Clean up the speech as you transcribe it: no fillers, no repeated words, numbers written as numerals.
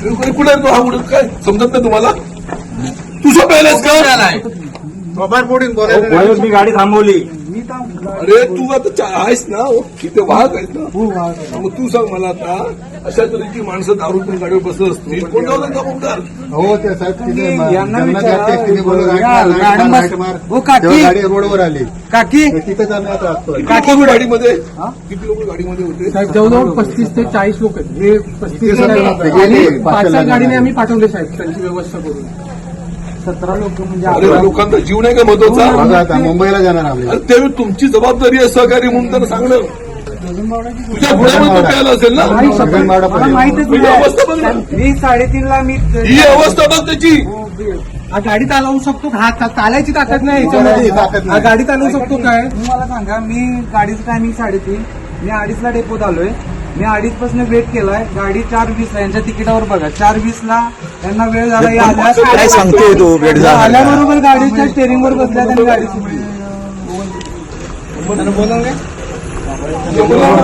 कुठे आहे तो हा उडत काय समजत नाही तुम्हाला? तुझं पहिलेच का? मी गाडी थांबवली. अरे तू आता आहेस ना तिथे वाहक आहेस ना, मग तू सांग मला आता अशा तऱ्हेची माणसं दारू पण गाडीवर बसत असतील, कोण जाऊ नका बोलतात. हो ते साहेब यांना विचारा. गाडी रोडवर आली काकी तिथे आम्ही आता असतो. किती लोक गाडीमध्ये होते? साहेब जवळजवळ 35 ते 40 लोक आहेत. हे 35 गेले. 5 गाडीने आम्ही पाठवले साहेब त्यांची व्यवस्था करून. 17 लोक म्हणजे अरे लोकांचा जीव नाही का महत्वाचा? बघा आता मुंबईला जाणार आम्ही. अरे त्यावेळी तुमची जबाबदारी आहे सहकारी म्हणून त्यांना सांगणं. तुझ्या पुण्यामध्ये तो प्यायला असेल ना? गगनबावडा मला पर्यंत. माहितच ही अवस्था बघ ना. नाही. मी 3:30ला मी ही अवस्था बघ त्याची. हा गाडी चालवू शकतो का? हा चालायची ताकद नाही ताकद याच्यामध्ये. नाही. हा गाडी चालवू शकतो काय? तुम्ही मला सांगा, मी गाडीचं टायमिंग 3:30. मी 2:30ला डेपोत आलोय. मी 2:30 पासून वेट केलाय. गाडी 4:20ला यांच्या तिकिटावर बघा 4:20ला त्यांना वेळ झाला. काय सांगतोय तो वेळ झाला? आल्याबरोबर गाडीच्या स्टेअरिंगवर बसल्या त्यांनी गाडी सुटली. बोला.